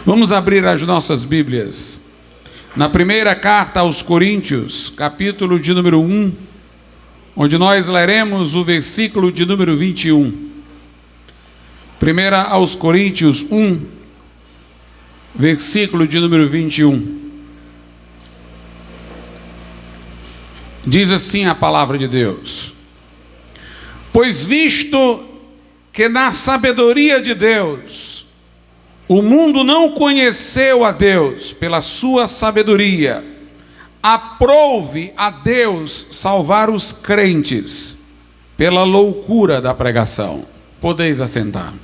Vamos abrir as nossas Bíblias na primeira carta aos Coríntios, capítulo de número 1, onde nós leremos o versículo de número 21. Primeira aos Coríntios 1, versículo de número 21. Diz assim a palavra de Deus: pois visto que na sabedoria de Deus o mundo não conheceu a Deus pela sua sabedoria, aprouve a Deus salvar os crentes pela loucura da pregação. Podeis assentar.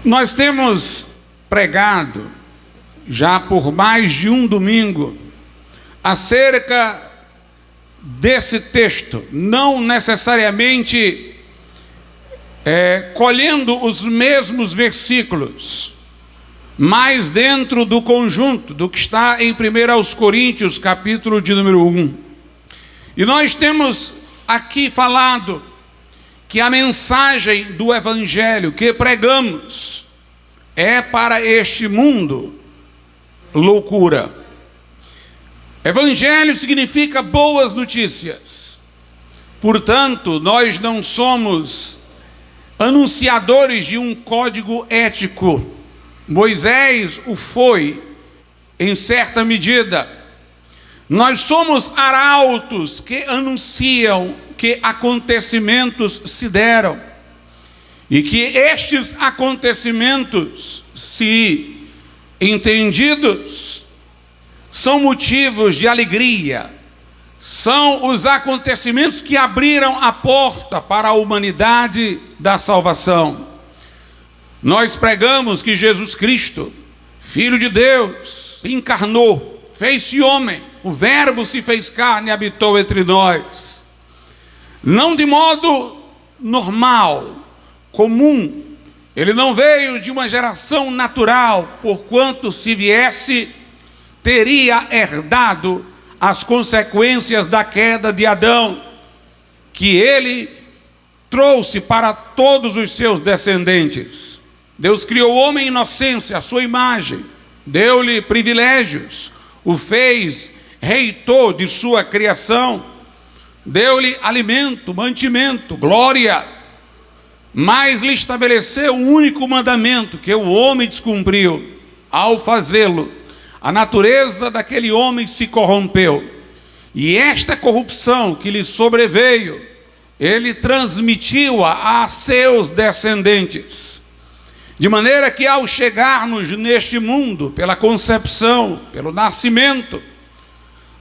Nós temos pregado já por mais de um domingo acerca desse texto, não necessariamente colhendo os mesmos versículos, mas dentro do conjunto do que está em 1 aos Coríntios, capítulo de número 1. E nós temos aqui falado que a mensagem do Evangelho que pregamos é para este mundo loucura. Evangelho significa boas notícias. Portanto, nós não somos anunciadores de um código ético. Moisés o foi, em certa medida. Nós somos arautos que anunciam que acontecimentos se deram, e que estes acontecimentos, se entendidos, são motivos de alegria. São os acontecimentos que abriram a porta para a humanidade da salvação. Nós pregamos que Jesus Cristo, Filho de Deus, encarnou, fez-se homem, o Verbo se fez carne e habitou entre nós. Não de modo normal, comum. Ele não veio de uma geração natural, porquanto se viesse, teria herdado as consequências da queda de Adão, que ele trouxe para todos os seus descendentes. Deus criou o homem em inocência, a sua imagem, deu-lhe privilégios, o fez reitor de sua criação, deu-lhe alimento, mantimento, glória, mas lhe estabeleceu um único mandamento que o homem descumpriu. Ao fazê-lo, a natureza daquele homem se corrompeu, e esta corrupção que lhe sobreveio, ele transmitiu-a a seus descendentes, de maneira que ao chegarmos neste mundo, pela concepção, pelo nascimento,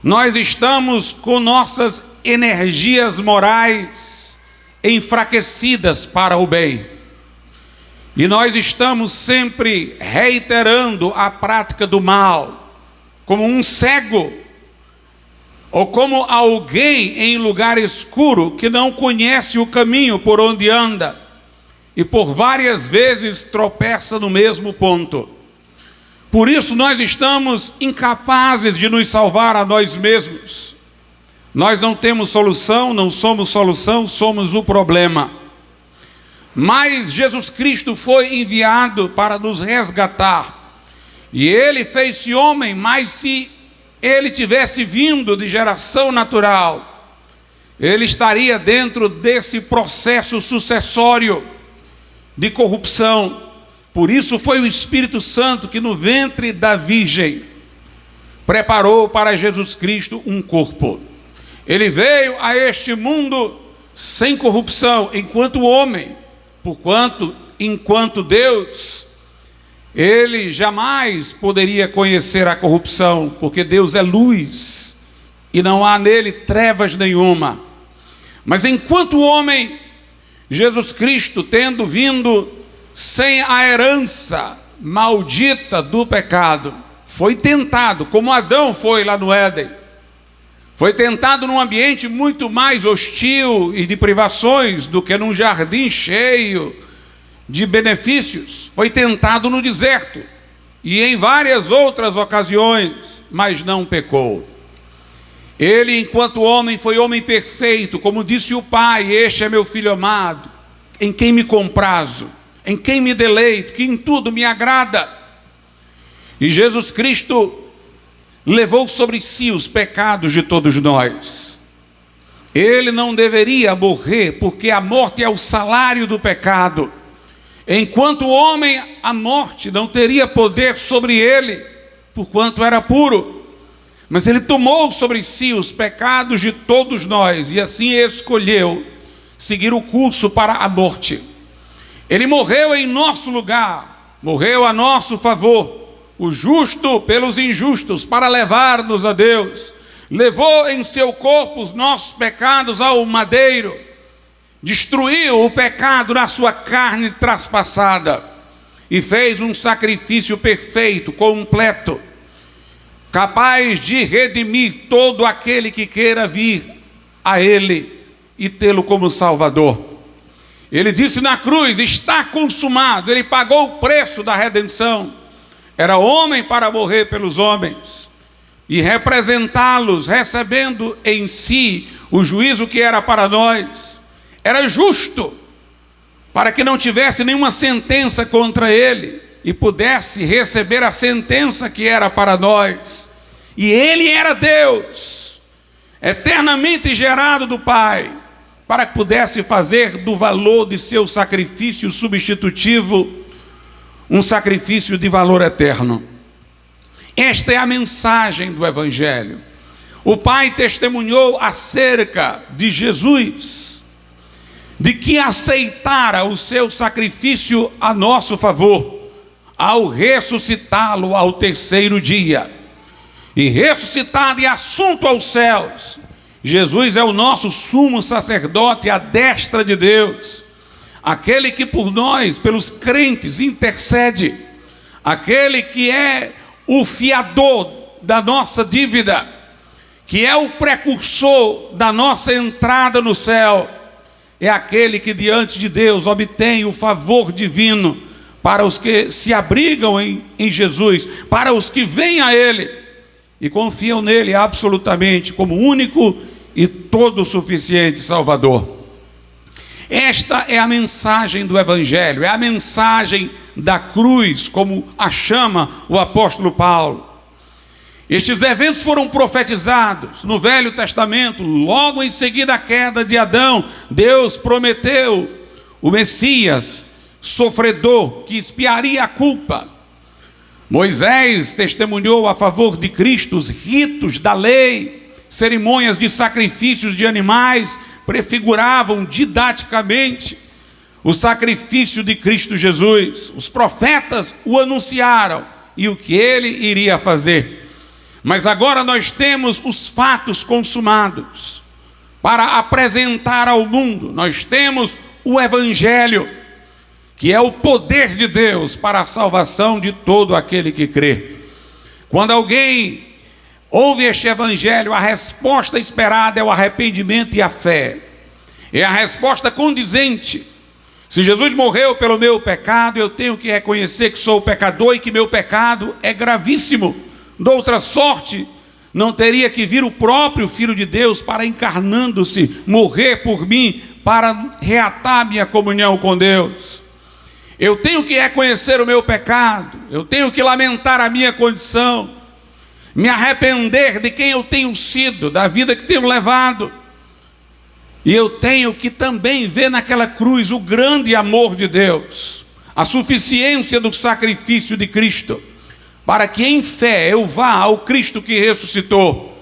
nós estamos com nossas energias morais enfraquecidas para o bem. E nós estamos sempre reiterando a prática do mal, como um cego, ou como alguém em lugar escuro que não conhece o caminho por onde anda, e por várias vezes tropeça no mesmo ponto. Por isso nós estamos incapazes de nos salvar a nós mesmos. Nós não temos solução, não somos solução, somos o problema. Mas Jesus Cristo foi enviado para nos resgatar, e ele fez-se homem. Mas se ele tivesse vindo de geração natural, ele estaria dentro desse processo sucessório de corrupção. Por isso foi o Espírito Santo que no ventre da Virgem preparou para Jesus Cristo um corpo. Ele veio a este mundo sem corrupção enquanto homem, porquanto, enquanto Deus, ele jamais poderia conhecer a corrupção, porque Deus é luz e não há nele trevas nenhuma. Mas enquanto homem, Jesus Cristo, tendo vindo sem a herança maldita do pecado, foi tentado, como Adão foi lá no Éden. Foi tentado num ambiente muito mais hostil e de privações do que num jardim cheio de benefícios. Foi tentado no deserto e em várias outras ocasiões, mas não pecou. Ele, enquanto homem, foi homem perfeito, como disse o Pai: este é meu filho amado, em quem me comprazo, em quem me deleito, que em tudo me agrada. E Jesus Cristo levou sobre si os pecados de todos nós. Ele não deveria morrer, porque a morte é o salário do pecado. Enquanto o homem, a morte não teria poder sobre ele, porquanto era puro. Mas ele tomou sobre si os pecados de todos nós, e assim escolheu seguir o curso para a morte. Ele morreu em nosso lugar, morreu a nosso favor, o justo pelos injustos, para levar-nos a Deus. Levou em seu corpo os nossos pecados ao madeiro, destruiu o pecado na sua carne traspassada, e fez um sacrifício perfeito, completo, capaz de redimir todo aquele que queira vir a Ele e tê-lo como Salvador. Ele disse na cruz: está consumado. Ele pagou o preço da redenção. Era homem para morrer pelos homens e representá-los, recebendo em si o juízo que era para nós. Era justo, para que não tivesse nenhuma sentença contra ele e pudesse receber a sentença que era para nós. E ele era Deus, eternamente gerado do Pai, para que pudesse fazer do valor de seu sacrifício substitutivo um sacrifício de valor eterno. Esta é a mensagem do Evangelho. O Pai testemunhou acerca de Jesus, de que aceitara o seu sacrifício a nosso favor, ao ressuscitá-lo ao terceiro dia. E ressuscitado e assunto aos céus, Jesus é o nosso sumo sacerdote à destra de Deus, aquele que por nós, pelos crentes, intercede, aquele que é o fiador da nossa dívida, que é o precursor da nossa entrada no céu, é aquele que diante de Deus obtém o favor divino para os que se abrigam em Jesus, para os que vêm a Ele e confiam nele absolutamente como único e todo suficiente Salvador. Esta é a mensagem do Evangelho, é a mensagem da cruz, como a chama o apóstolo Paulo. Estes eventos foram profetizados no Velho Testamento. Logo em seguida à queda de Adão, Deus prometeu o Messias sofredor, que expiaria a culpa. Moisés testemunhou a favor de Cristo os ritos da lei, cerimônias de sacrifícios de animais, prefiguravam didaticamente o sacrifício de Cristo Jesus. Os profetas o anunciaram e o que ele iria fazer. Mas agora nós temos os fatos consumados para apresentar ao mundo. Nós temos o Evangelho, que é o poder de Deus para a salvação de todo aquele que crê. Quando alguém ouve este Evangelho, a resposta esperada é o arrependimento e a fé. É a resposta condizente. Se Jesus morreu pelo meu pecado, eu tenho que reconhecer que sou pecador e que meu pecado é gravíssimo. De outra sorte, não teria que vir o próprio Filho de Deus para, encarnando-se, morrer por mim, para reatar minha comunhão com Deus. Eu tenho que reconhecer o meu pecado, eu tenho que lamentar a minha condição, me arrepender de quem eu tenho sido, da vida que tenho levado. E eu tenho que também ver naquela cruz o grande amor de Deus, a suficiência do sacrifício de Cristo, para que em fé eu vá ao Cristo que ressuscitou,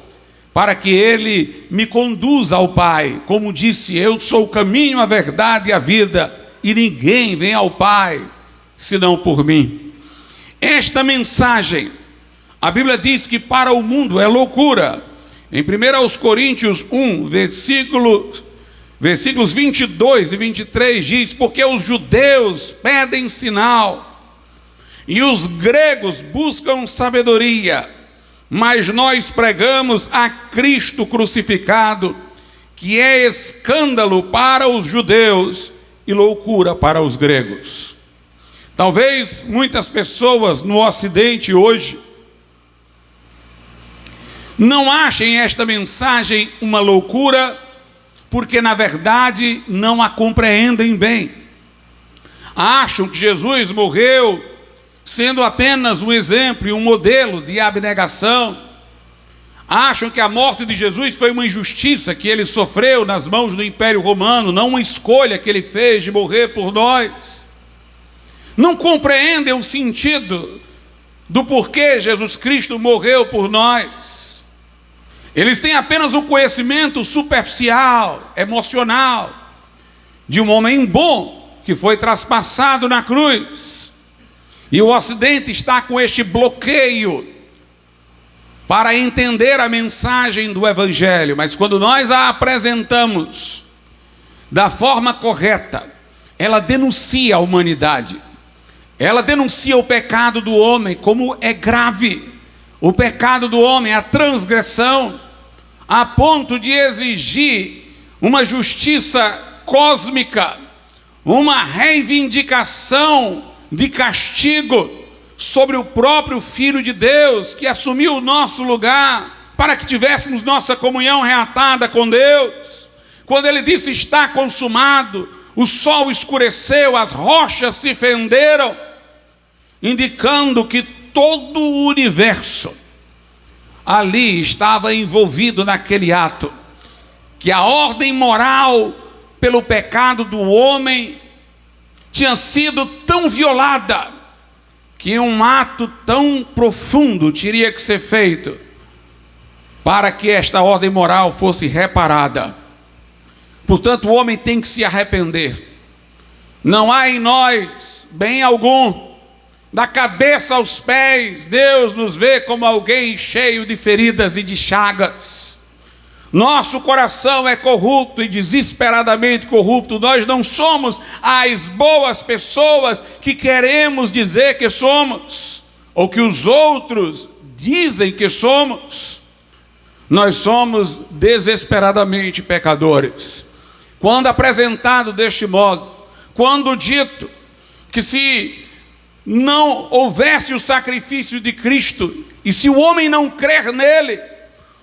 para que Ele me conduza ao Pai. Como disse, eu sou o caminho, a verdade e a vida, e ninguém vem ao Pai, senão por mim. Esta mensagem, a Bíblia diz que para o mundo é loucura. Em 1 Coríntios 1, versículos 22 e 23 diz: porque os judeus pedem sinal, e os gregos buscam sabedoria, mas nós pregamos a Cristo crucificado, que é escândalo para os judeus e loucura para os gregos. Talvez muitas pessoas no Ocidente hoje não achem esta mensagem uma loucura, porque na verdade não a compreendem bem. acham que Jesus morreu sendo apenas um exemplo e um modelo de abnegação. Acham que a morte de Jesus foi uma injustiça que ele sofreu nas mãos do Império Romano, não uma escolha que ele fez de morrer por nós. Não compreendem o sentido do porquê Jesus Cristo morreu por nós. Eles têm apenas um conhecimento superficial, emocional, de um homem bom que foi traspassado na cruz. E o Ocidente está com este bloqueio para entender a mensagem do Evangelho. Mas quando nós a apresentamos da forma correta, ela denuncia a humanidade. Ela denuncia o pecado do homem, como é grave o pecado do homem, a transgressão, a ponto de exigir uma justiça cósmica, uma reivindicação de castigo sobre o próprio Filho de Deus, que assumiu o nosso lugar, para que tivéssemos nossa comunhão reatada com Deus. Quando ele disse: está consumado, o sol escureceu, as rochas se fenderam, indicando que todo o universo ali estava envolvido naquele ato, que a ordem moral pelo pecado do homem tinha sido tão violada, que um ato tão profundo teria que ser feito para que esta ordem moral fosse reparada. Portanto, o homem tem que se arrepender. Não há em nós bem algum. Da cabeça aos pés, Deus nos vê como alguém cheio de feridas e de chagas. Nosso coração é corrupto e desesperadamente corrupto. Nós não somos as boas pessoas que queremos dizer que somos, ou que os outros dizem que somos. Nós somos desesperadamente pecadores. Quando apresentado deste modo, quando dito que se não houvesse o sacrifício de Cristo, e se o homem não crer nele,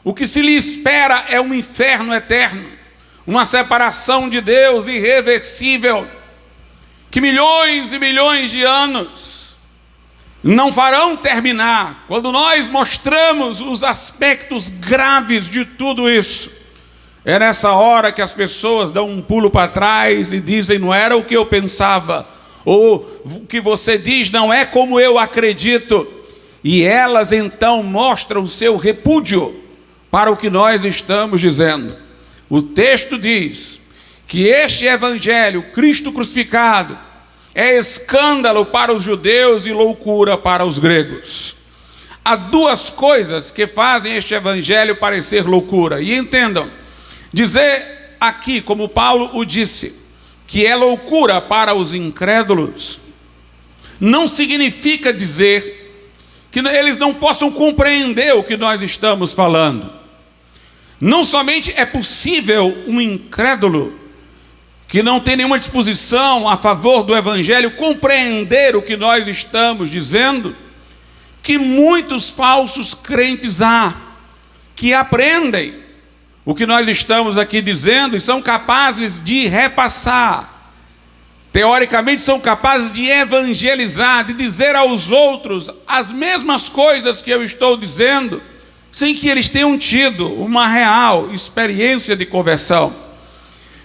o que se lhe espera é um inferno eterno, uma separação de Deus irreversível, que milhões e milhões de anos não farão terminar. Quando nós mostramos os aspectos graves de tudo isso, é nessa hora que as pessoas dão um pulo para trás e dizem: não era o que eu pensava, ou o que você diz não é como eu acredito. E elas então mostram o seu repúdio para o que nós estamos dizendo. O texto diz que este evangelho, Cristo crucificado, é escândalo para os judeus e loucura para os gregos. Há duas coisas que fazem este evangelho parecer loucura. E entendam, dizer aqui, como Paulo o disse, que é loucura para os incrédulos, não significa dizer que eles não possam compreender o que nós estamos falando. Não somente é possível um incrédulo que não tem nenhuma disposição a favor do evangelho compreender o que nós estamos dizendo, que muitos falsos crentes há que aprendem o que nós estamos aqui dizendo e são capazes de repassar. Teoricamente são capazes de evangelizar, de dizer aos outros as mesmas coisas que eu estou dizendo, sem que eles tenham tido uma real experiência de conversão.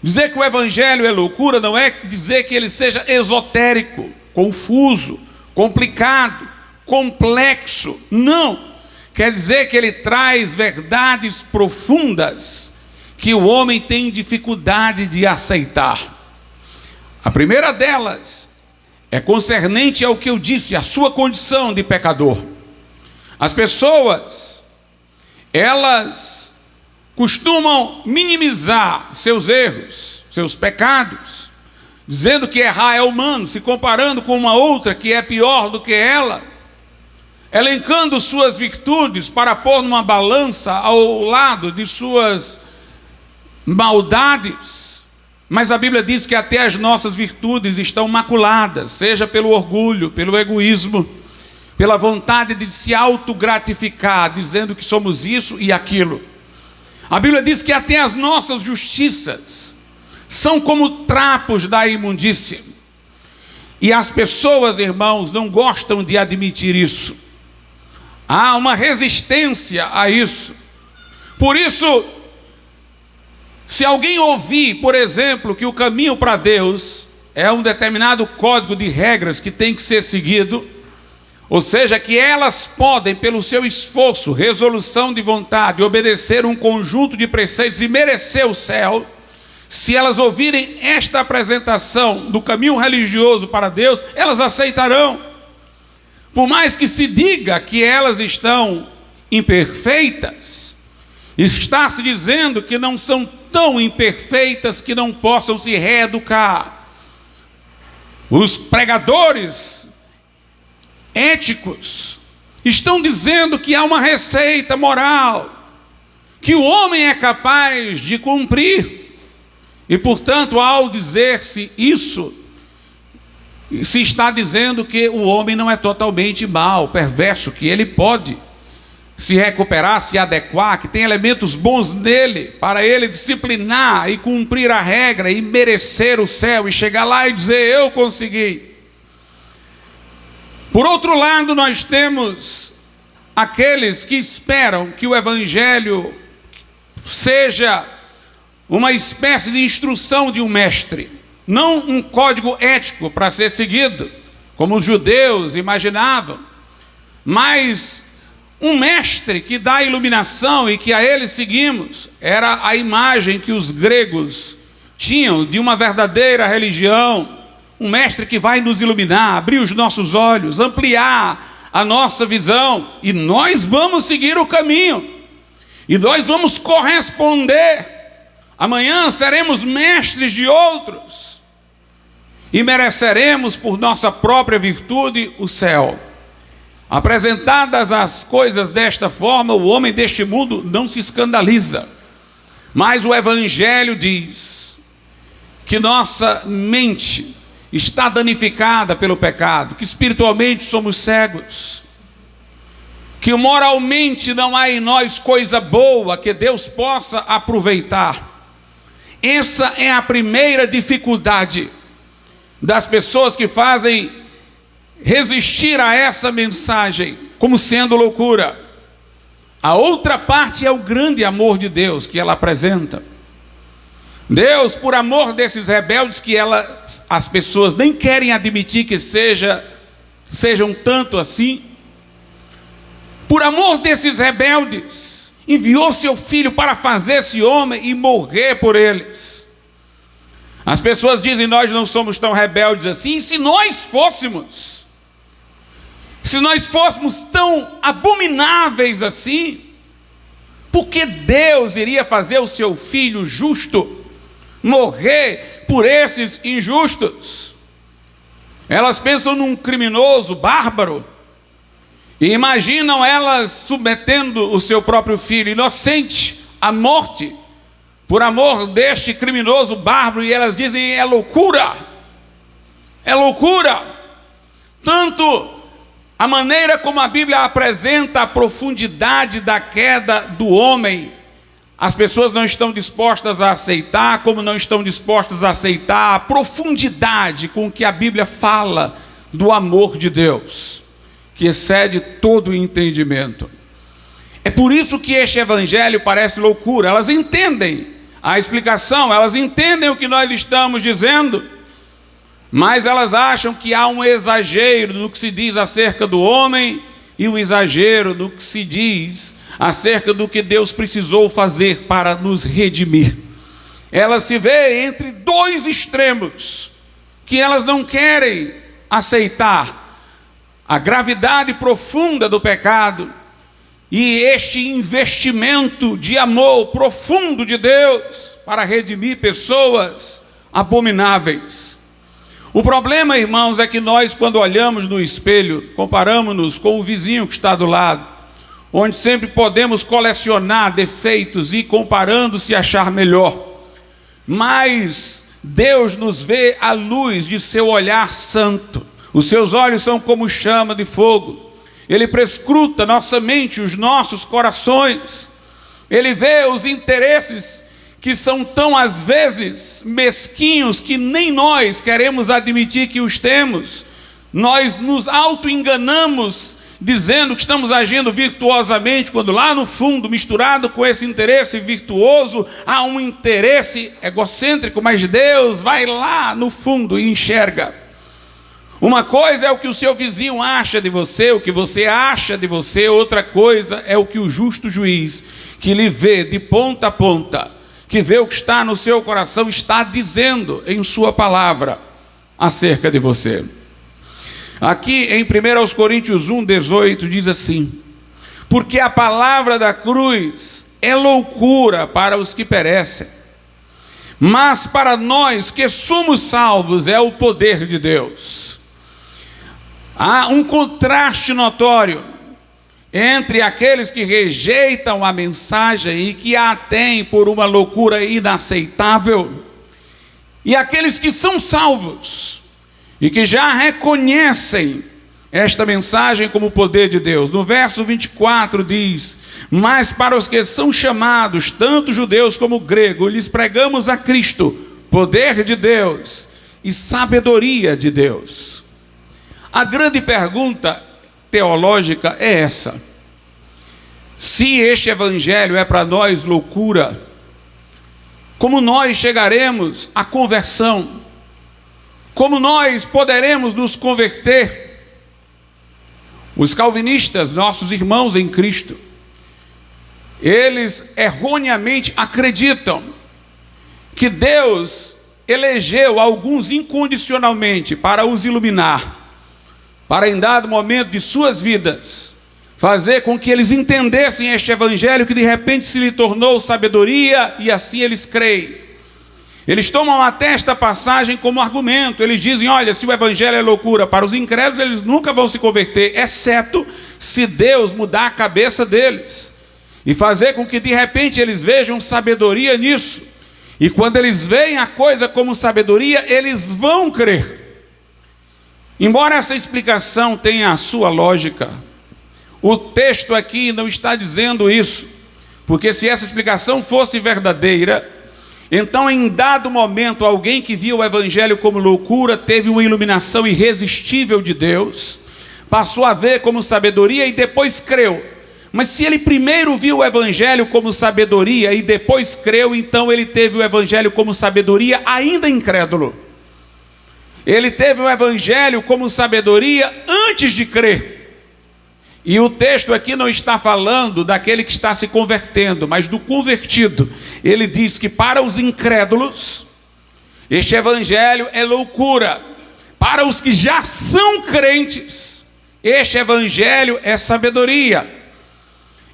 Dizer que o evangelho é loucura não é dizer que ele seja esotérico, confuso, complicado, complexo. Não. Quer dizer que ele traz verdades profundas que o homem tem dificuldade de aceitar. A primeira delas é concernente ao que eu disse, a sua condição de pecador. As pessoas, elas costumam minimizar seus erros, seus pecados, dizendo que errar é humano, se comparando com uma outra que é pior do que ela, elencando suas virtudes para pôr numa balança ao lado de suas maldades. Mas a Bíblia diz que até as nossas virtudes estão maculadas, seja pelo orgulho, pelo egoísmo, pela vontade de se autogratificar, dizendo que somos isso e aquilo. A Bíblia diz que até as nossas justiças são como trapos da imundícia. E as pessoas, irmãos, não gostam de admitir isso. Há uma resistência a isso. Por isso, se alguém ouvir, por exemplo, que o caminho para Deus é um determinado código de regras que tem que ser seguido, ou seja, que elas podem, pelo seu esforço, resolução de vontade, obedecer um conjunto de preceitos e merecer o céu, se elas ouvirem esta apresentação do caminho religioso para Deus, elas aceitarão. Por mais que se diga que elas estão imperfeitas, está se dizendo que não são tão imperfeitas que não possam se reeducar. Os pregadores éticos estão dizendo que há uma receita moral que o homem é capaz de cumprir. E, portanto, ao dizer-se isso, se está dizendo que o homem não é totalmente mau, perverso, que ele pode se recuperar, se adequar, que tem elementos bons nele, para ele disciplinar e cumprir a regra e merecer o céu, e chegar lá e dizer, eu consegui. Por outro lado, nós temos aqueles que esperam que o Evangelho seja uma espécie de instrução de um mestre, não um código ético para ser seguido, como os judeus imaginavam, mas um mestre que dá iluminação e que a ele seguimos. Era a imagem que os gregos tinham de uma verdadeira religião, um mestre que vai nos iluminar, abrir os nossos olhos, ampliar a nossa visão, e nós vamos seguir o caminho, e nós vamos corresponder. Amanhã seremos mestres de outros e mereceremos por nossa própria virtude o céu. Apresentadas as coisas desta forma, o homem deste mundo não se escandaliza. Mas o Evangelho diz que nossa mente está danificada pelo pecado, que espiritualmente somos cegos, que moralmente não há em nós coisa boa que Deus possa aproveitar. Essa é a primeira dificuldade das pessoas que fazem resistir a essa mensagem como sendo loucura. A outra parte é o grande amor de Deus que ela apresenta. Deus, por amor desses rebeldes que as pessoas nem querem admitir que sejam tanto assim, por amor desses rebeldes, enviou seu filho para fazer-se homem e morrer por eles. As pessoas dizem, nós não somos tão rebeldes assim. E se nós fôssemos tão abomináveis assim, por que Deus iria fazer o seu filho justo morrer por esses injustos? Elas pensam num criminoso bárbaro e imaginam elas submetendo o seu próprio filho inocente à morte por amor deste criminoso bárbaro, e elas dizem, é loucura. É loucura. Tanto a maneira como a Bíblia apresenta a profundidade da queda do homem, as pessoas não estão dispostas a aceitar, como não estão dispostas a aceitar a profundidade com que a Bíblia fala do amor de Deus, que excede todo o entendimento. É por isso que este evangelho parece loucura. Elas entendem a explicação, elas entendem o que nós estamos dizendo, mas elas acham que há um exagero no que se diz acerca do homem e um exagero no que se diz acerca do que Deus precisou fazer para nos redimir. Elas se veem entre dois extremos que elas não querem aceitar: a gravidade profunda do pecado e este investimento de amor profundo de Deus para redimir pessoas abomináveis. O problema, irmãos, é que nós, quando olhamos no espelho, comparamos-nos com o vizinho que está do lado, onde sempre podemos colecionar defeitos e, comparando, se achar melhor. Mas Deus nos vê à luz de seu olhar santo. Os seus olhos são como chama de fogo. Ele prescruta nossa mente, os nossos corações. Ele vê os interesses que são tão, às vezes, mesquinhos, que nem nós queremos admitir que os temos. Nós nos auto-enganamos, dizendo que estamos agindo virtuosamente, quando lá no fundo, misturado com esse interesse virtuoso, há um interesse egocêntrico, mas Deus vai lá no fundo e enxerga. Uma coisa é o que o seu vizinho acha de você, o que você acha de você, outra coisa é o que o justo juiz, que lhe vê de ponta a ponta, que vê o que está no seu coração, está dizendo em sua palavra acerca de você. Aqui em 1 Coríntios 1:18 diz assim: porque a palavra da cruz é loucura para os que perecem, mas para nós que somos salvos é o poder de Deus. Há um contraste notório entre aqueles que rejeitam a mensagem e que a têm por uma loucura inaceitável, e aqueles que são salvos e que já reconhecem esta mensagem como o poder de Deus. No verso 24 diz: mas para os que são chamados, tanto judeus como gregos, lhes pregamos a Cristo, poder de Deus e sabedoria de Deus. A grande pergunta teológica é essa: se este evangelho é para nós loucura, como nós chegaremos à conversão? Como nós poderemos nos converter? Os calvinistas, nossos irmãos em Cristo, eles erroneamente acreditam que Deus elegeu alguns incondicionalmente para os iluminar, para em dado momento de suas vidas fazer com que eles entendessem este evangelho, que de repente se lhe tornou sabedoria, e assim eles creem. Eles tomam até esta passagem como argumento. Eles dizem: olha, se o evangelho é loucura para os incrédulos, eles nunca vão se converter, exceto se Deus mudar a cabeça deles e fazer com que de repente eles vejam sabedoria nisso, e quando eles veem a coisa como sabedoria, eles vão crer. Embora essa explicação tenha a sua lógica, o texto aqui não está dizendo isso, porque se essa explicação fosse verdadeira, então em dado momento alguém que viu o evangelho como loucura teve uma iluminação irresistível de Deus, passou a ver como sabedoria e depois creu. Mas se ele primeiro viu o evangelho como sabedoria e depois creu, então ele teve o evangelho como sabedoria ainda incrédulo. Ele teve o evangelho como sabedoria antes de crer. E o texto aqui não está falando daquele que está se convertendo, mas do convertido. Ele diz que para os incrédulos, este evangelho é loucura. Para os que já são crentes, este evangelho é sabedoria.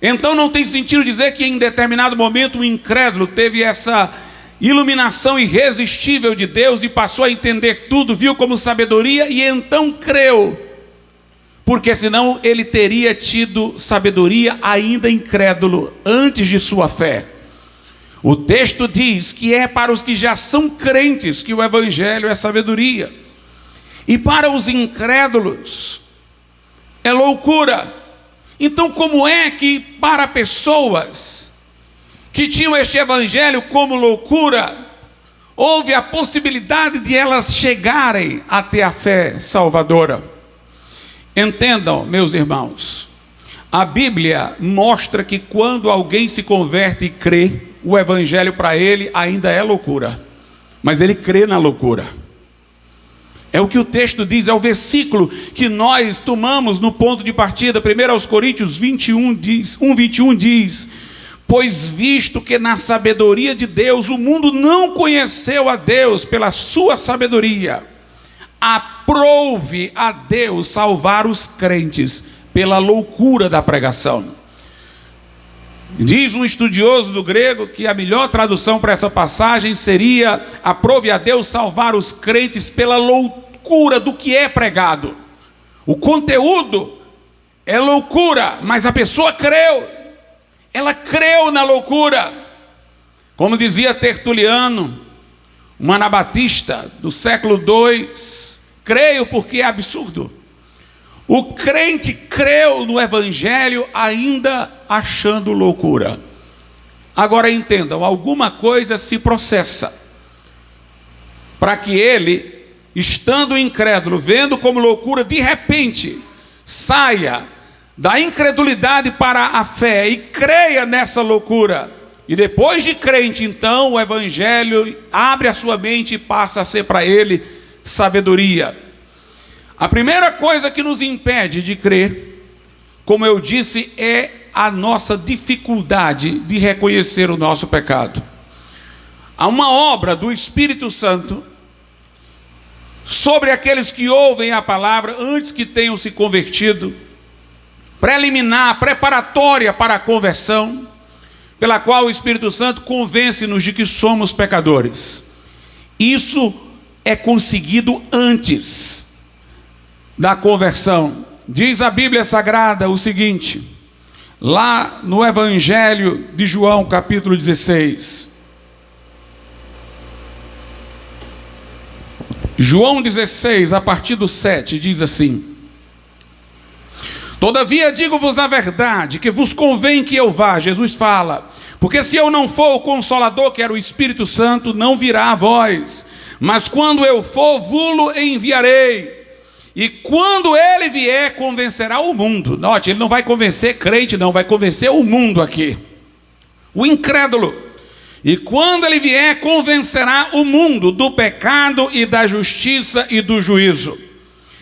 Então não tem sentido dizer que em determinado momento o incrédulo teve essa iluminação irresistível de Deus e passou a entender tudo, viu como sabedoria e então creu, porque senão ele teria tido sabedoria ainda incrédulo, antes de sua fé. O texto diz que é para os que já são crentes que o evangelho é sabedoria, e para os incrédulos é loucura. Então como é que para pessoas que tinham este evangelho como loucura, houve a possibilidade de elas chegarem até a fé salvadora? Entendam, meus irmãos, a Bíblia mostra que quando alguém se converte e crê, o evangelho para ele ainda é loucura, mas ele crê na loucura. É o que o texto diz, é o versículo que nós tomamos no ponto de partida. 1 Coríntios 1:21 diz: pois visto que na sabedoria de Deus o mundo não conheceu a Deus pela sua sabedoria, aprouve a Deus salvar os crentes pela loucura da pregação. Diz um estudioso do grego que a melhor tradução para essa passagem seria: aprove a Deus salvar os crentes pela loucura do que é pregado. O conteúdo é loucura, mas a pessoa creu. Ela creu na loucura. Como dizia Tertuliano, um anabatista do século II: creio porque é absurdo. O crente creu no evangelho ainda achando loucura. Agora entendam, alguma coisa se processa para que ele, estando incrédulo, vendo como loucura, de repente saia da incredulidade para a fé e creia nessa loucura. E depois de crente, então, o evangelho abre a sua mente e passa a ser para ele sabedoria. A primeira coisa que nos impede de crer, como eu disse, é a nossa dificuldade de reconhecer o nosso pecado. Há uma obra do Espírito Santo sobre aqueles que ouvem a palavra antes que tenham se convertido, preliminar, preparatória para a conversão, pela qual o Espírito Santo convence-nos de que somos pecadores. Isso é conseguido antes da conversão. Diz a Bíblia Sagrada o seguinte, lá no Evangelho de João, capítulo 16. João 16, a partir do 7, diz assim: todavia digo-vos a verdade, que vos convém que eu vá, Jesus fala, porque se eu não for o Consolador, que era o Espírito Santo, não virá a vós, mas quando eu for, vulo enviarei, e quando ele vier, convencerá o mundo. Note, ele não vai convencer crente, não, vai convencer o mundo aqui, o incrédulo. E quando ele vier, convencerá o mundo do pecado e da justiça e do juízo.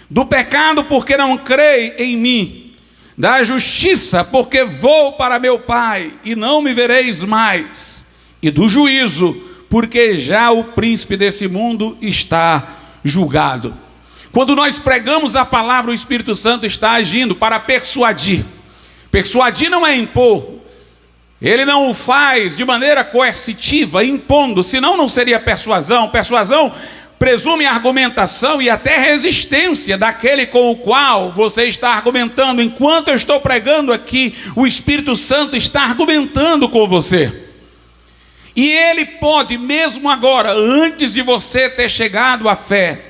Do pecado, porque não crê em mim. Da justiça, porque vou para meu Pai e não me vereis mais. E do juízo, porque já o príncipe desse mundo está julgado. Quando nós pregamos a palavra, o Espírito Santo está agindo para persuadir. Persuadir não é impor. Ele não o faz de maneira coercitiva, impondo, senão não seria persuasão. Persuasão presume argumentação e até resistência daquele com o qual você está argumentando. Enquanto eu estou pregando aqui, o Espírito Santo está argumentando com você. E ele pode, mesmo agora, antes de você ter chegado à fé,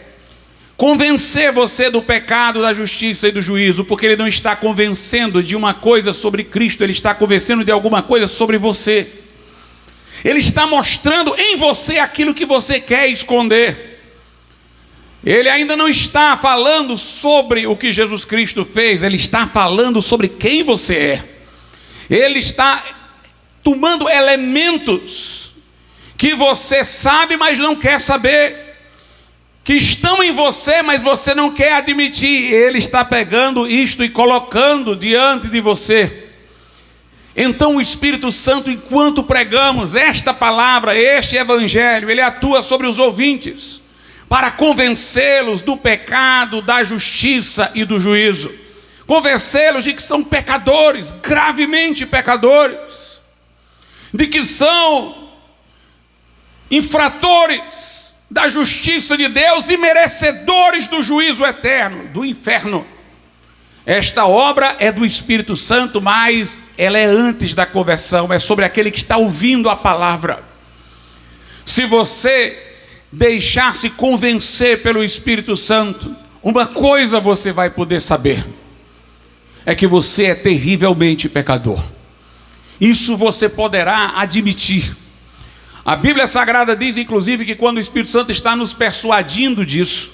convencer você do pecado, da justiça e do juízo, porque ele não está convencendo de uma coisa sobre Cristo, ele está convencendo de alguma coisa sobre você. Ele está mostrando em você aquilo que você quer esconder. Ele ainda não está falando sobre o que Jesus Cristo fez, ele está falando sobre quem você é. Ele está tomando elementos que você sabe, mas não quer saber, que estão em você, mas você não quer admitir. Ele está pegando isto e colocando diante de você. Então o Espírito Santo, enquanto pregamos esta palavra, este evangelho, ele atua sobre os ouvintes, para convencê-los do pecado, da justiça e do juízo. Convencê-los de que são pecadores, gravemente pecadores, de que são infratores da justiça de Deus e merecedores do juízo eterno, do inferno. Esta obra é do Espírito Santo, mas ela é antes da conversão, é sobre aquele que está ouvindo a palavra. Se você deixar-se convencer pelo Espírito Santo, uma coisa você vai poder saber, é que você é terrivelmente pecador. Isso você poderá admitir. A Bíblia Sagrada diz, inclusive, que quando o Espírito Santo está nos persuadindo disso,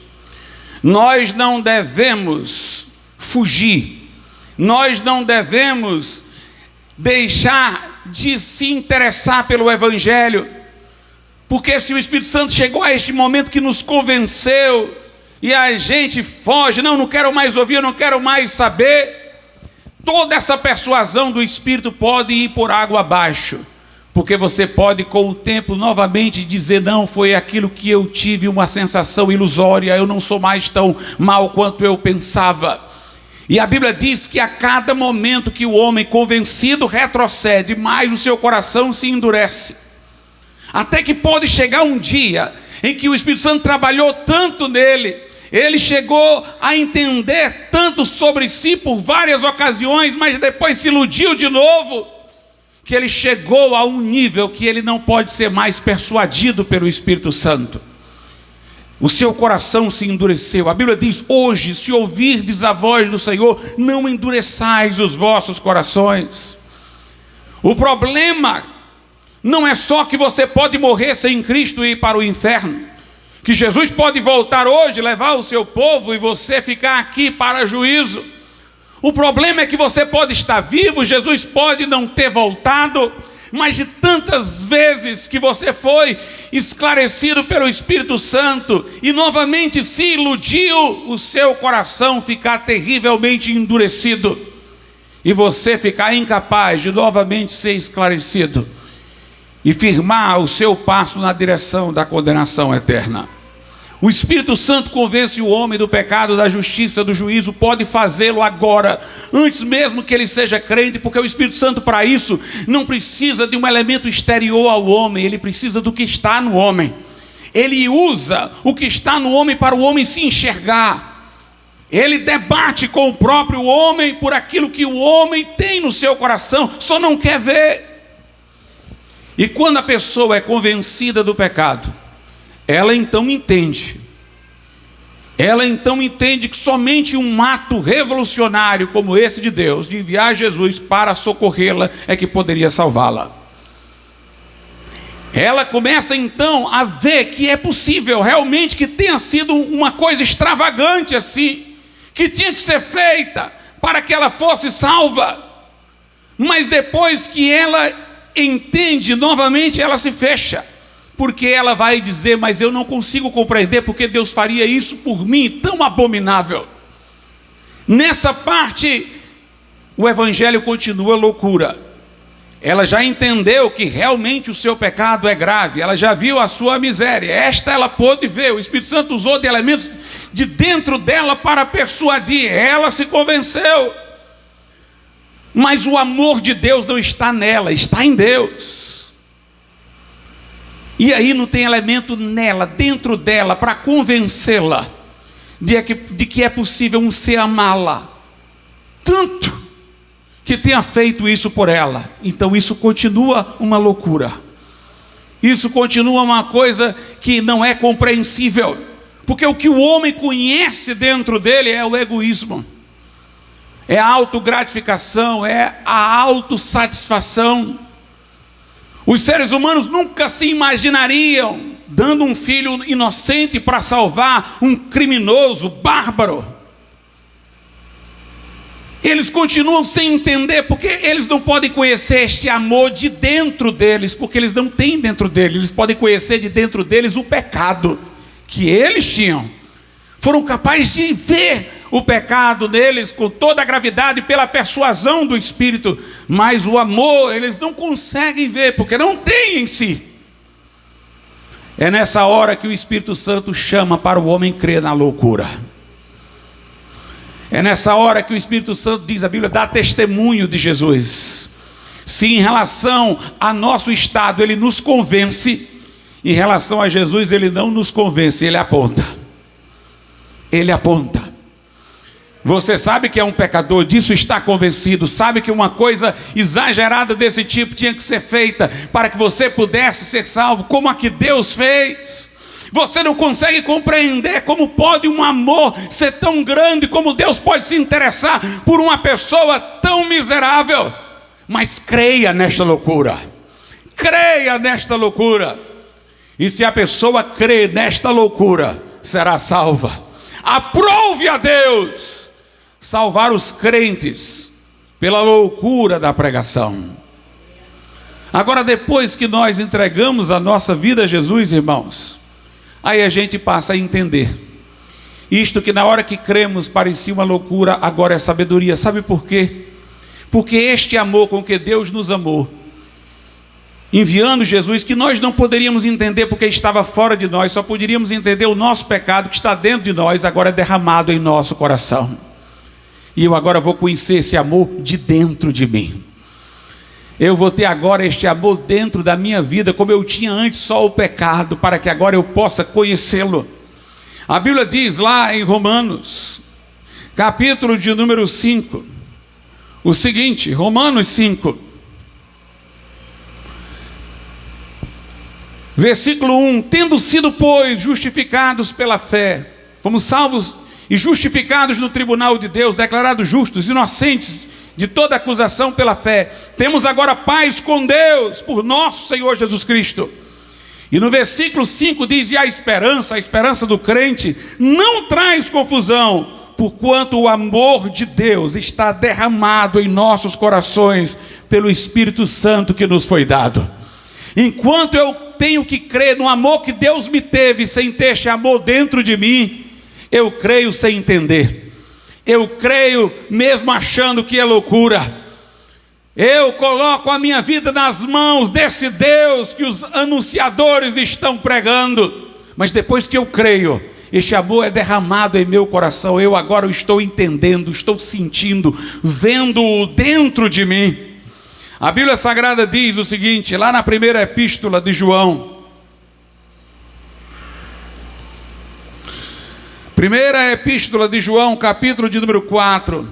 nós não devemos fugir, nós não devemos deixar de se interessar pelo Evangelho, porque se o Espírito Santo chegou a este momento que nos convenceu, e a gente foge, não quero mais ouvir, eu não quero mais saber, toda essa persuasão do Espírito pode ir por água abaixo. Porque você pode com o tempo novamente dizer, não, foi aquilo que eu tive, uma sensação ilusória, eu não sou mais tão mal quanto eu pensava. E a Bíblia diz que a cada momento que o homem convencido retrocede, mais o seu coração se endurece. Até que pode chegar um dia em que o Espírito Santo trabalhou tanto nele, ele chegou a entender tanto sobre si por várias ocasiões, mas depois se iludiu de novo, que ele chegou a um nível que ele não pode ser mais persuadido pelo Espírito Santo. O seu coração se endureceu. A Bíblia diz, hoje, se ouvirdes a voz do Senhor, não endureçais os vossos corações. O problema Não é só que você pode morrer sem Cristo e ir para o inferno, que Jesus pode voltar hoje, levar o seu povo e você ficar aqui para juízo. O problema é que você pode estar vivo, Jesus pode não ter voltado, mas de tantas vezes que você foi esclarecido pelo Espírito Santo e novamente se iludiu, o seu coração ficar terrivelmente endurecido e você ficar incapaz de novamente ser esclarecido e firmar o seu passo na direção da condenação eterna. O Espírito Santo convence o homem do pecado, da justiça, do juízo. Pode fazê-lo agora, antes mesmo que ele seja crente, porque o Espírito Santo, para isso, não precisa de um elemento exterior ao homem, ele precisa do que está no homem. Ele usa o que está no homem para o homem se enxergar. Ele debate com o próprio homem por aquilo que o homem tem no seu coração, só não quer ver. E quando a pessoa é convencida do pecado, ela então entende que somente um ato revolucionário como esse de Deus, de enviar Jesus para socorrê-la, é que poderia salvá-la. Ela começa então a ver que é possível realmente que tenha sido uma coisa extravagante assim, que tinha que ser feita para que ela fosse salva. Mas depois que ela entende novamente, ela se fecha, porque ela vai dizer: mas eu não consigo compreender porque Deus faria isso por mim, tão abominável. Nessa parte, o evangelho continua loucura. Ela já entendeu que realmente o seu pecado é grave, ela já viu a sua miséria, esta ela pôde ver. O Espírito Santo usou de elementos de dentro dela para persuadir, ela se convenceu. Mas o amor de Deus não está nela, está em Deus. E aí não tem elemento nela, dentro dela, para convencê-la de que é possível um ser amá-la tanto que tenha feito isso por ela. Então isso continua uma loucura. Isso continua uma coisa que não é compreensível, porque o que o homem conhece dentro dele é o egoísmo, é a autogratificação, é a autossatisfação. Os seres humanos nunca se imaginariam dando um filho inocente para salvar um criminoso bárbaro. Eles continuam sem entender, porque eles não podem conhecer este amor de dentro deles, porque eles não têm dentro deles. Eles podem conhecer de dentro deles o pecado que eles tinham. Foram capazes de ver o pecado deles com toda a gravidade pela persuasão do Espírito, mas o amor eles não conseguem ver, porque não têm em si. É nessa hora que o Espírito Santo chama para o homem crer na loucura. É nessa hora que o Espírito Santo, diz a Bíblia, dá testemunho de Jesus. Se em relação a nosso estado ele nos convence, em relação a Jesus ele não nos convence, ele aponta. Ele aponta. Você sabe que é um pecador, disso está convencido, sabe que uma coisa exagerada desse tipo tinha que ser feita para que você pudesse ser salvo, como a que Deus fez. Você não consegue compreender como pode um amor ser tão grande, como Deus pode se interessar por uma pessoa tão miserável. Mas creia nesta loucura, creia nesta loucura, e se a pessoa crer nesta loucura, será salva. Aprove a Deus salvar os crentes pela loucura da pregação. Agora, depois que nós entregamos a nossa vida a Jesus, irmãos, aí a gente passa a entender isto que na hora que cremos parecia uma loucura, agora é sabedoria. Sabe por quê? Porque este amor com que Deus nos amou, enviando Jesus, que nós não poderíamos entender porque estava fora de nós, só poderíamos entender o nosso pecado que está dentro de nós, agora é derramado em nosso coração. E eu agora vou conhecer esse amor de dentro de mim. Eu vou ter agora este amor dentro da minha vida, como eu tinha antes só o pecado, para que agora eu possa conhecê-lo. A Bíblia diz lá em Romanos, capítulo de número 5, o seguinte, Romanos 5, versículo 1, tendo sido, pois, justificados pela fé, fomos salvos e justificados no tribunal de Deus, declarados justos, inocentes de toda acusação pela fé. Temos agora paz com Deus, por nosso Senhor Jesus Cristo. E no versículo 5 diz: e a esperança do crente não traz confusão, porquanto o amor de Deus está derramado em nossos corações pelo Espírito Santo que nos foi dado. Enquanto eu tenho que crer no amor que Deus me teve, sem ter esse amor dentro de mim, eu creio sem entender, eu creio mesmo achando que é loucura. Eu coloco a minha vida nas mãos desse Deus que os anunciadores estão pregando, mas depois que eu creio, este amor é derramado em meu coração. Eu agora estou entendendo, estou sentindo, vendo-o dentro de mim. A Bíblia Sagrada diz o seguinte, lá na primeira epístola de João, primeira epístola de João, capítulo de número 4,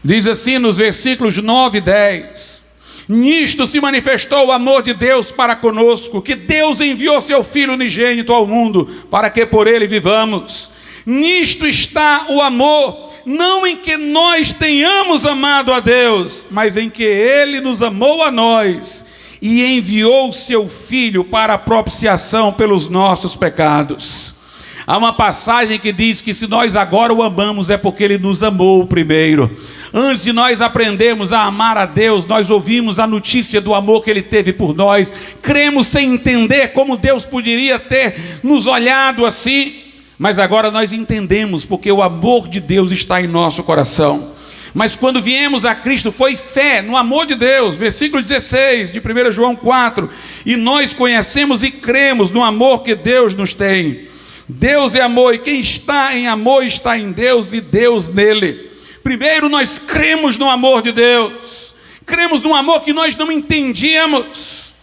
diz assim nos versículos 9 e 10: nisto se manifestou o amor de Deus para conosco, que Deus enviou seu Filho unigênito ao mundo, para que por ele vivamos. Nisto está o amor, não em que nós tenhamos amado a Deus, mas em que ele nos amou a nós, e enviou seu Filho para a propiciação pelos nossos pecados. Há uma passagem que diz que se nós agora o amamos, é porque ele nos amou primeiro. Antes de nós aprendermos a amar a Deus, nós ouvimos a notícia do amor que ele teve por nós, cremos sem entender como Deus poderia ter nos olhado assim, mas agora nós entendemos, porque o amor de Deus está em nosso coração. Mas quando viemos a Cristo, foi fé no amor de Deus, versículo 16 de 1 João 4, e nós conhecemos e cremos no amor que Deus nos tem. Deus é amor, e quem está em amor está em Deus e Deus nele. Primeiro nós cremos no amor de Deus, cremos no amor que nós não entendíamos,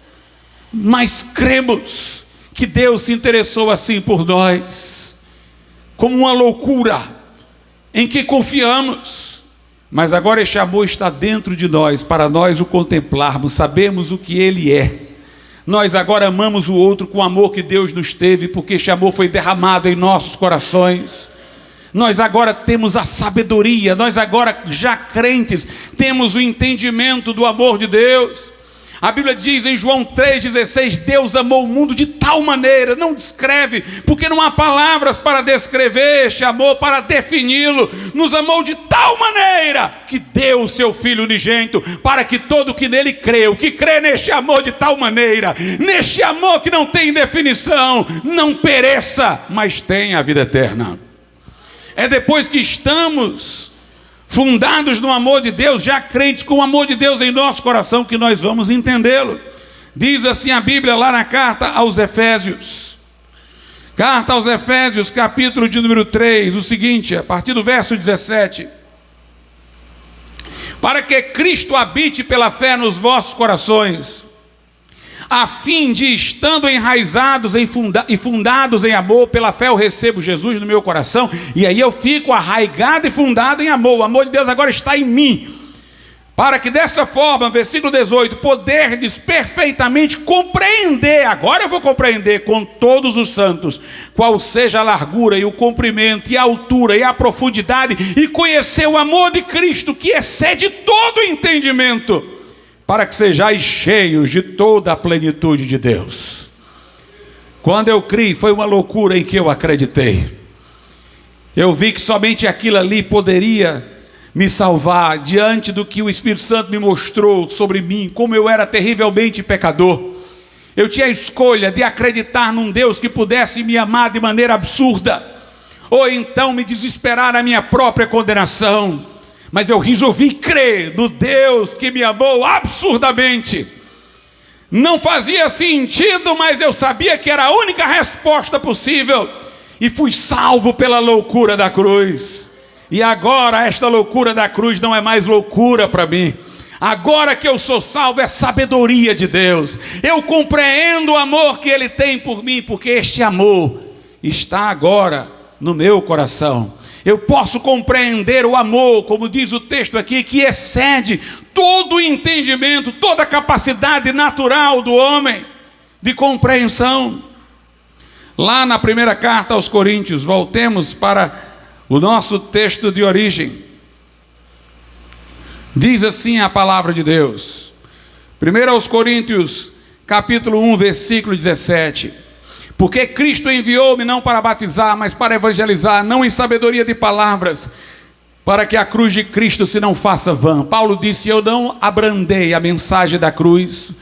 mas cremos que Deus se interessou assim por nós, como uma loucura em que confiamos. Mas agora este amor está dentro de nós, para nós o contemplarmos, sabemos o que ele é. Nós agora amamos o outro com o amor que Deus nos teve, porque este amor foi derramado em nossos corações. Nós agora temos a sabedoria, nós agora já crentes, temos o entendimento do amor de Deus. A Bíblia diz em João 3,16, Deus amou o mundo de tal maneira, não descreve, porque não há palavras para descrever este amor, para defini-lo. Nos amou de tal maneira que deu o seu Filho unigênito, para que todo que nele crê, o que crê neste amor de tal maneira, neste amor que não tem definição, não pereça, mas tenha a vida eterna. É depois que estamos fundados no amor de Deus, já crentes com o amor de Deus em nosso coração, que nós vamos entendê-lo. Diz assim a Bíblia lá na carta aos Efésios, capítulo de número 3, o seguinte, a partir do verso 17: para que Cristo habite pela fé nos vossos corações, a fim de, estando enraizados e fundados em amor, pela fé eu recebo Jesus no meu coração, e aí eu fico arraigado e fundado em amor. O amor de Deus agora está em mim, para que dessa forma, versículo 18, poderdes perfeitamente compreender, agora eu vou compreender com todos os santos, qual seja a largura e o comprimento e a altura e a profundidade, e conhecer o amor de Cristo, que excede todo entendimento, para que sejais cheios de toda a plenitude de Deus. Quando eu criei, foi uma loucura em que eu acreditei. Eu vi que somente aquilo ali poderia me salvar, diante do que o Espírito Santo me mostrou sobre mim, como eu era terrivelmente pecador. Eu tinha a escolha de acreditar num Deus que pudesse me amar de maneira absurda, ou então me desesperar na minha própria condenação. Mas eu resolvi crer no Deus que me amou absurdamente. Não fazia sentido, mas eu sabia que era a única resposta possível, e fui salvo pela loucura da cruz. E agora esta loucura da cruz não é mais loucura para mim. Agora que eu sou salvo, é sabedoria de Deus. Eu compreendo o amor que ele tem por mim, porque este amor está agora no meu coração. Eu posso compreender o amor, como diz o texto aqui, que excede todo o entendimento, toda a capacidade natural do homem de compreensão. Lá na primeira carta aos Coríntios, voltemos para o nosso texto de origem. Diz assim a palavra de Deus, 1 Coríntios, capítulo 1, versículo 17. Porque Cristo enviou-me não para batizar, mas para evangelizar, não em sabedoria de palavras, para que a cruz de Cristo se não faça vã. Paulo disse: eu não abrandei a mensagem da cruz,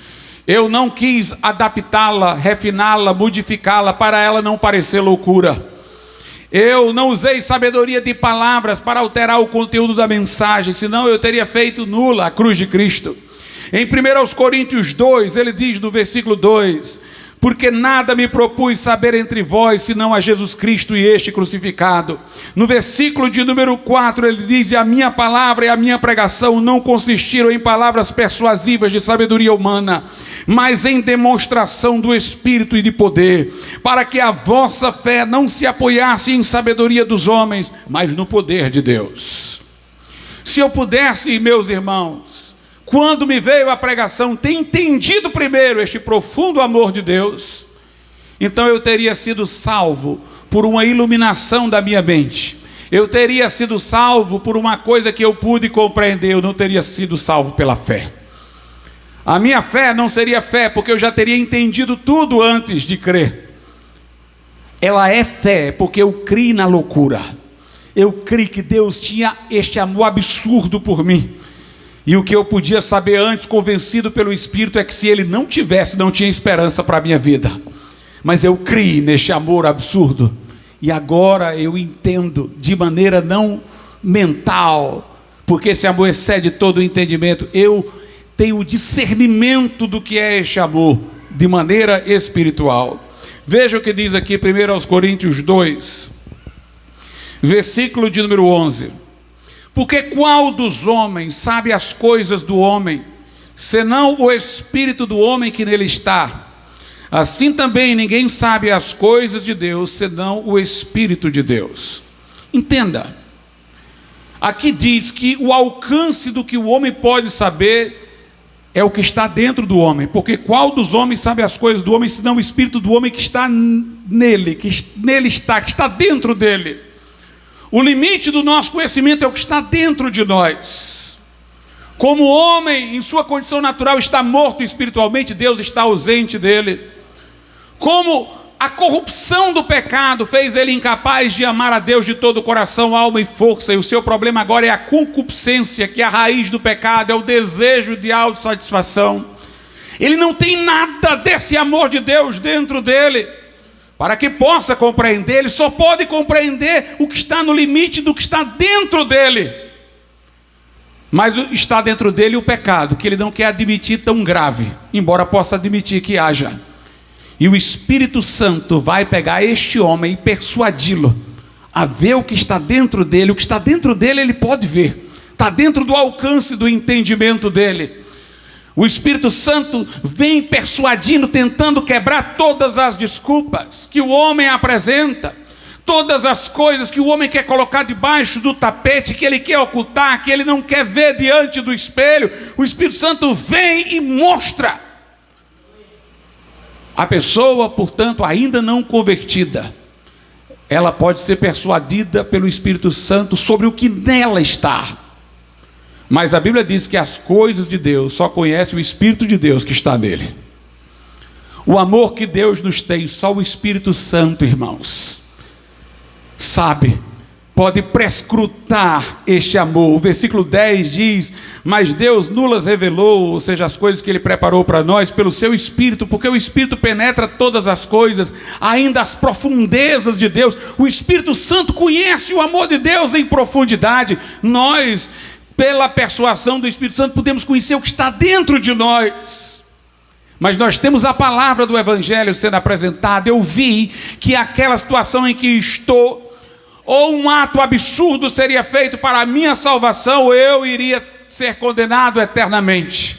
eu não quis adaptá-la, refiná-la, modificá-la, para ela não parecer loucura. Eu não usei sabedoria de palavras para alterar o conteúdo da mensagem, senão eu teria feito nula a cruz de Cristo. Em 1 Coríntios 2, ele diz no versículo 2: porque nada me propus saber entre vós, senão a Jesus Cristo e este crucificado. No versículo de número 4, ele diz: e a minha palavra e a minha pregação não consistiram em palavras persuasivas de sabedoria humana, mas em demonstração do Espírito e de poder, para que a vossa fé não se apoiasse em sabedoria dos homens, mas no poder de Deus. Se eu pudesse, meus irmãos, quando me veio a pregação, ter entendido primeiro este profundo amor de Deus, então eu teria sido salvo por uma iluminação da minha mente. Eu teria sido salvo por uma coisa que eu pude compreender. Eu não teria sido salvo pela fé. A minha fé não seria fé, porque eu já teria entendido tudo antes de crer. Ela é fé, porque eu criei na loucura. Eu criei que Deus tinha este amor absurdo por mim. E o que eu podia saber antes, convencido pelo Espírito, é que se Ele não tivesse, não tinha esperança para a minha vida. Mas eu criei neste amor absurdo. E agora eu entendo de maneira não mental, porque esse amor excede todo o entendimento. Eu tenho o discernimento do que é este amor, de maneira espiritual. Veja o que diz aqui 1 Coríntios 2, versículo de número 11. Porque qual dos homens sabe as coisas do homem, senão o espírito do homem que nele está? Assim também ninguém sabe as coisas de Deus, senão o Espírito de Deus. Entenda, aqui diz que o alcance do que o homem pode saber é o que está dentro do homem. Porque qual dos homens sabe as coisas do homem, senão o Espírito do homem que está nele, que está dentro dele. O limite do nosso conhecimento é o que está dentro de nós. Como o homem, em sua condição natural, está morto espiritualmente, Deus está ausente dele. Como a corrupção do pecado fez ele incapaz de amar a Deus de todo o coração, alma e força, e o seu problema agora é a concupiscência, que é a raiz do pecado, é o desejo de autossatisfação. Ele não tem nada desse amor de Deus dentro dele. Para que possa compreender, ele só pode compreender o que está no limite do que está dentro dele. Mas está dentro dele o pecado, que ele não quer admitir tão grave, embora possa admitir que haja. E o Espírito Santo vai pegar este homem e persuadi-lo a ver o que está dentro dele. O que está dentro dele ele pode ver, está dentro do alcance do entendimento dele. O Espírito Santo vem persuadindo, tentando quebrar todas as desculpas que o homem apresenta, todas as coisas que o homem quer colocar debaixo do tapete, que ele quer ocultar, que ele não quer ver diante do espelho. O Espírito Santo vem e mostra. A pessoa, portanto, ainda não convertida, ela pode ser persuadida pelo Espírito Santo sobre o que nela está. Mas a Bíblia diz que as coisas de Deus só conhece o Espírito de Deus que está nele. O amor que Deus nos tem, só o Espírito Santo, irmãos, sabe, pode prescrutar este amor. O versículo 10 diz: mas Deus nulas revelou, ou seja, as coisas que Ele preparou para nós, pelo seu Espírito, porque o Espírito penetra todas as coisas, ainda as profundezas de Deus. O Espírito Santo conhece o amor de Deus em profundidade. Nós, pela persuasão do Espírito Santo, podemos conhecer o que está dentro de nós. Mas nós temos a palavra do Evangelho sendo apresentada. Eu vi que aquela situação em que estou, ou um ato absurdo seria feito para a minha salvação, ou eu iria ser condenado eternamente.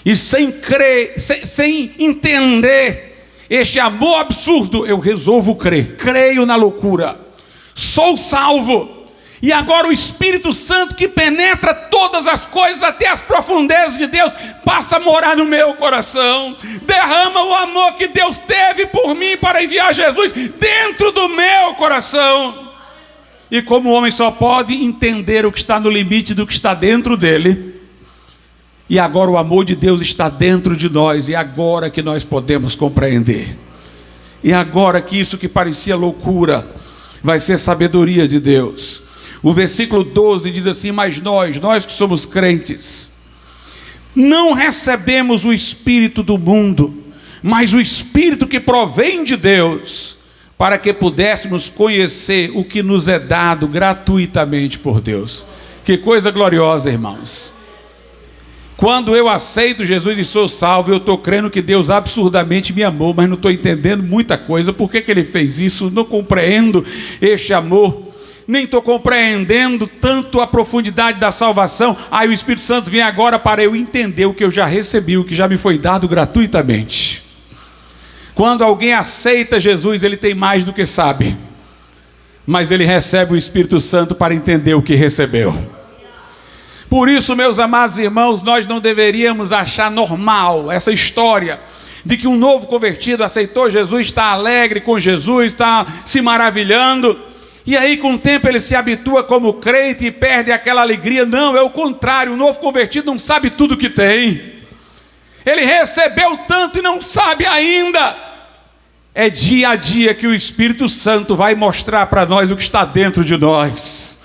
E sem crer, sem entender este amor absurdo, eu resolvo crer. Creio na loucura. Sou salvo. E agora o Espírito Santo, que penetra todas as coisas, até as profundezas de Deus, passa a morar no meu coração. Derrama o amor que Deus teve por mim para enviar Jesus dentro do meu coração. E como o homem só pode entender o que está no limite do que está dentro dele, e agora o amor de Deus está dentro de nós, e agora que nós podemos compreender. E agora que isso que parecia loucura, vai ser sabedoria de Deus. O versículo 12 diz assim: mas nós que somos crentes, não recebemos o Espírito do mundo, mas o Espírito que provém de Deus, para que pudéssemos conhecer o que nos é dado gratuitamente por Deus. Que coisa gloriosa, irmãos. Quando eu aceito Jesus e sou salvo, eu estou crendo que Deus absurdamente me amou, mas não estou entendendo muita coisa. Por que Ele fez isso? Não compreendo este amor, nem estou compreendendo tanto a profundidade da salvação. Aí o Espírito Santo vem agora para eu entender o que eu já recebi, o que já me foi dado gratuitamente. Quando alguém aceita Jesus, ele tem mais do que sabe, mas ele recebe o Espírito Santo para entender o que recebeu. Por isso, meus amados irmãos, nós não deveríamos achar normal essa história de que um novo convertido aceitou Jesus, está alegre com Jesus, está se maravilhando, e aí com o tempo ele se habitua como crente e perde aquela alegria. Não, é o contrário. O novo convertido não sabe tudo que tem, ele recebeu tanto e não sabe ainda. É dia a dia que o Espírito Santo vai mostrar para nós o que está dentro de nós.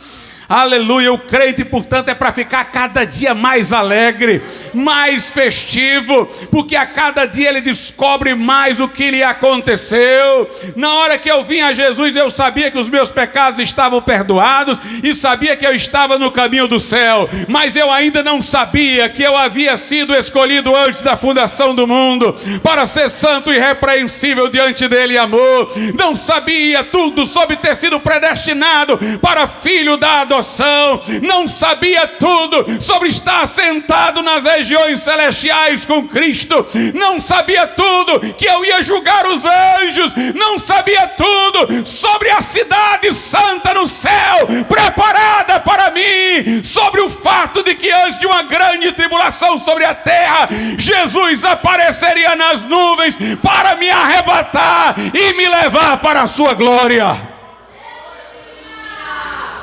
Aleluia. O crente, portanto, é para ficar cada dia mais alegre, mais festivo, porque a cada dia ele descobre mais o que lhe aconteceu. Na hora que eu vim a Jesus, eu sabia que os meus pecados estavam perdoados e sabia que eu estava no caminho do céu, mas eu ainda não sabia que eu havia sido escolhido antes da fundação do mundo para ser santo e irrepreensível diante dele em amor. Não sabia tudo sobre ter sido predestinado para filho da adoção. Não sabia tudo sobre estar sentado nas regiões celestiais com Cristo. Não sabia tudo que eu ia julgar os anjos. Não sabia tudo sobre a cidade santa no céu preparada para mim, sobre o fato de que antes de uma grande tribulação sobre a terra, Jesus apareceria nas nuvens para me arrebatar e me levar para a sua glória.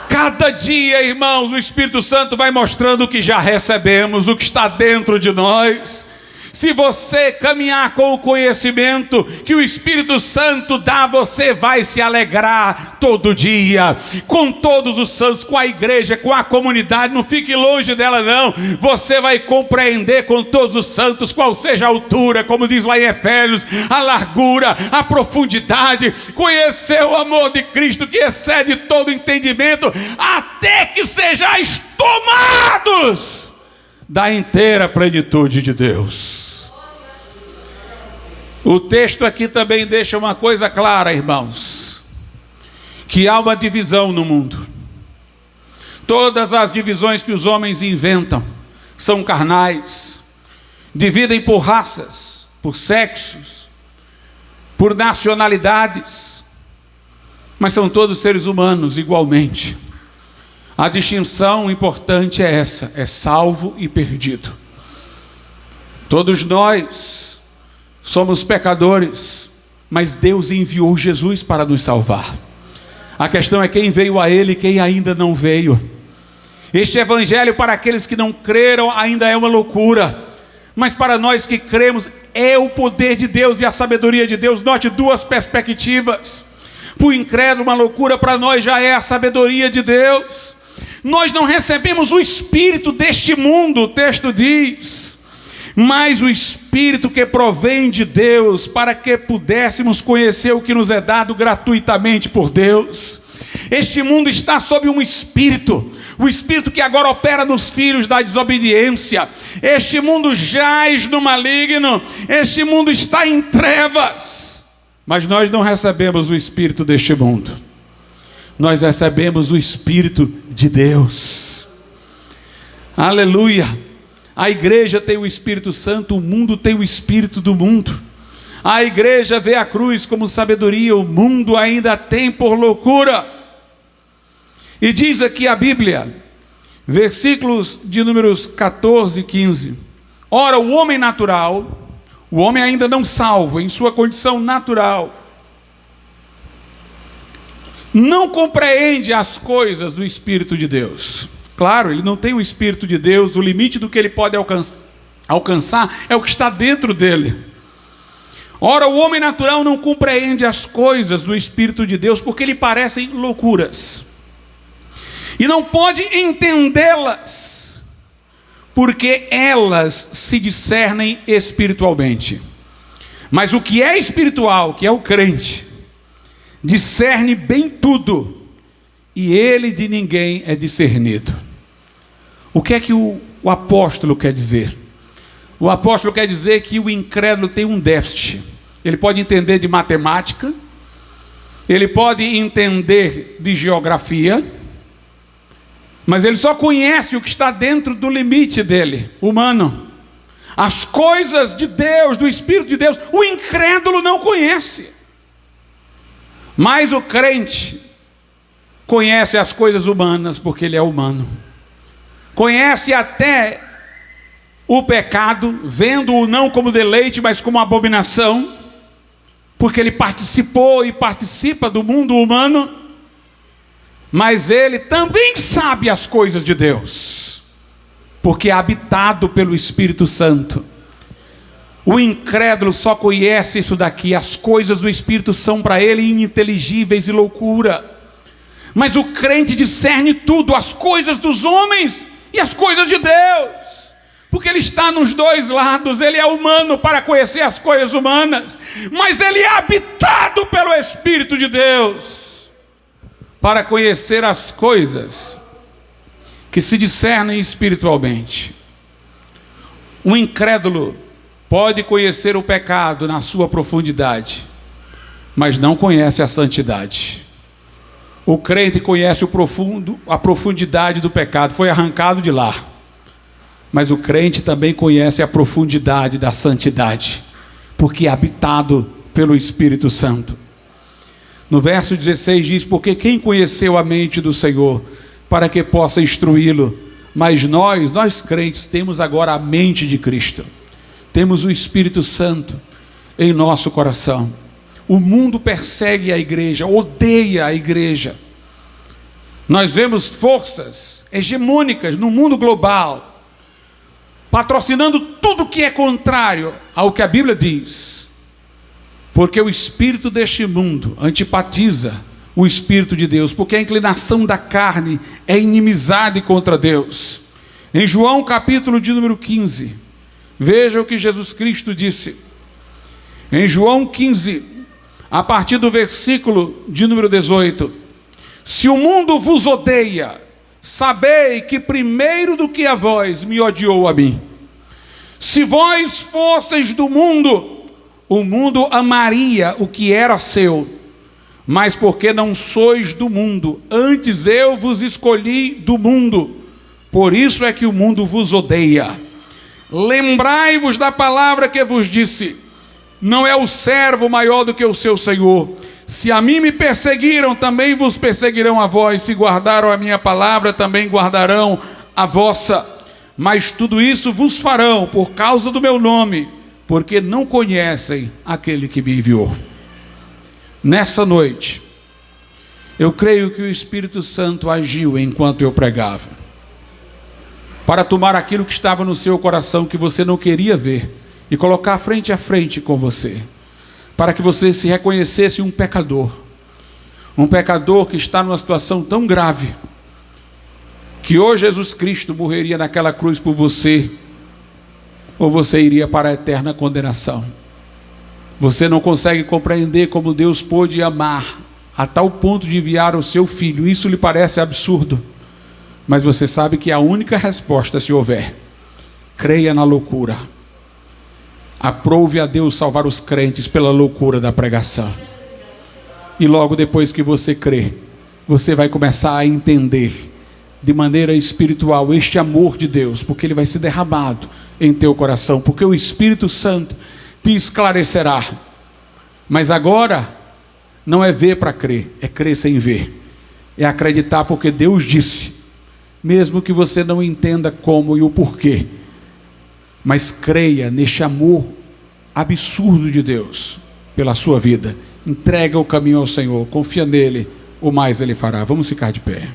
Cada dia, irmãos, o Espírito Santo vai mostrando o que já recebemos, o que está dentro de nós. Se você caminhar com o conhecimento que o Espírito Santo dá, você vai se alegrar todo dia, com todos os santos, com a igreja, com a comunidade. Não fique longe dela não. Você vai compreender com todos os santos qual seja a altura, como diz lá em Efésios, a largura, a profundidade, conhecer o amor de Cristo que excede todo entendimento, até que sejais tomados da inteira plenitude de Deus. O texto aqui também deixa uma coisa clara, irmãos, que há uma divisão no mundo. Todas as divisões que os homens inventam são carnais, dividem por raças, por sexos, por nacionalidades, mas são todos seres humanos igualmente. A distinção importante é essa: é salvo e perdido. Todos nós somos pecadores, mas Deus enviou Jesus para nos salvar. A questão é quem veio a Ele e quem ainda não veio. Este evangelho para aqueles que não creram ainda é uma loucura, mas para nós que cremos é o poder de Deus e a sabedoria de Deus. Note duas perspectivas. Para o incrédulo, uma loucura; para nós já é a sabedoria de Deus. Nós não recebemos o espírito deste mundo, o texto diz, mas o Espírito que provém de Deus, para que pudéssemos conhecer o que nos é dado gratuitamente por Deus. Este mundo está sob um espírito, o espírito que agora opera nos filhos da desobediência. Este mundo jaz no maligno, este mundo está em trevas, mas nós não recebemos o espírito deste mundo, nós recebemos o Espírito de Deus. Aleluia. A igreja tem o Espírito Santo, o mundo tem o espírito do mundo. A igreja vê a cruz como sabedoria, o mundo ainda tem por loucura. E diz aqui a Bíblia, versículos de números 14 e 15: ora, o homem natural, o homem ainda não salvo, em sua condição natural, não compreende as coisas do Espírito de Deus. Claro, ele não tem o Espírito de Deus, o limite do que ele pode alcançar é o que está dentro dele. Ora, o homem natural não compreende as coisas do Espírito de Deus porque lhe parecem loucuras, e não pode entendê-las, porque elas se discernem espiritualmente. Mas o que é espiritual, que é o crente, discerne bem tudo, e ele de ninguém é discernido. O que é que o apóstolo quer dizer? O apóstolo quer dizer que o incrédulo tem um déficit. Ele pode entender de matemática, ele pode entender de geografia, mas ele só conhece o que está dentro do limite dele, humano. As coisas de Deus, do Espírito de Deus, o incrédulo não conhece. Mas o crente conhece as coisas humanas, porque ele é humano. Conhece até o pecado, vendo-o não como deleite, mas como abominação, porque ele participou e participa do mundo humano. Mas ele também sabe as coisas de Deus, porque é habitado pelo Espírito Santo. O incrédulo só conhece isso daqui. As coisas do Espírito são para ele ininteligíveis e loucura. Mas o crente discerne tudo, as coisas dos homens e as coisas de Deus, porque ele está nos dois lados. Ele é humano para conhecer as coisas humanas, mas ele é habitado pelo Espírito de Deus para conhecer as coisas que se discernem espiritualmente. O incrédulo pode conhecer o pecado na sua profundidade, mas não conhece a santidade. O crente conhece a profundidade do pecado, foi arrancado de lá. Mas o crente também conhece a profundidade da santidade, porque é habitado pelo Espírito Santo. No verso 16 diz: porque quem conheceu a mente do Senhor, para que possa instruí-lo? Mas nós crentes, temos agora a mente de Cristo. Temos o Espírito Santo em nosso coração. O mundo persegue a igreja, odeia a igreja. Nós vemos forças hegemônicas no mundo global, patrocinando tudo que é contrário ao que a Bíblia diz, porque o espírito deste mundo antipatiza o Espírito de Deus, porque a inclinação da carne é inimizade contra Deus. Em João capítulo de número 15, veja o que Jesus Cristo disse. Em João 15, a partir do versículo de número 18: se o mundo vos odeia, sabei que primeiro do que a vós me odiou a mim. Se vós fosseis do mundo, o mundo amaria o que era seu. Mas porque não sois do mundo, antes eu vos escolhi do mundo, por isso é que o mundo vos odeia. Lembrai-vos da palavra que vos disse: não é o servo maior do que o seu senhor. Se a mim me perseguiram, também vos perseguirão a vós. Se guardaram a minha palavra, também guardarão a vossa. Mas tudo isso vos farão por causa do meu nome, porque não conhecem aquele que me enviou. Nessa noite, eu creio que o Espírito Santo agiu enquanto eu pregava, para tomar aquilo que estava no seu coração, que você não queria ver, e colocar frente a frente com você, para que você se reconhecesse um pecador que está numa situação tão grave, que ou Jesus Cristo morreria naquela cruz por você, ou você iria para a eterna condenação. Você não consegue compreender como Deus pôde amar a tal ponto de enviar o seu filho. Isso lhe parece absurdo, mas você sabe que a única resposta, se houver, creia na loucura. Aprove a Deus salvar os crentes pela loucura da pregação. E logo depois que você crê, você vai começar a entender de maneira espiritual este amor de Deus, porque ele vai ser derramado em teu coração, porque o Espírito Santo te esclarecerá. Mas agora não é ver para crer, é crer sem ver, é acreditar porque Deus disse, mesmo que você não entenda como e o porquê, mas creia neste amor absurdo de Deus pela sua vida. Entrega o caminho ao Senhor, confia nele, o mais ele fará. Vamos ficar de pé.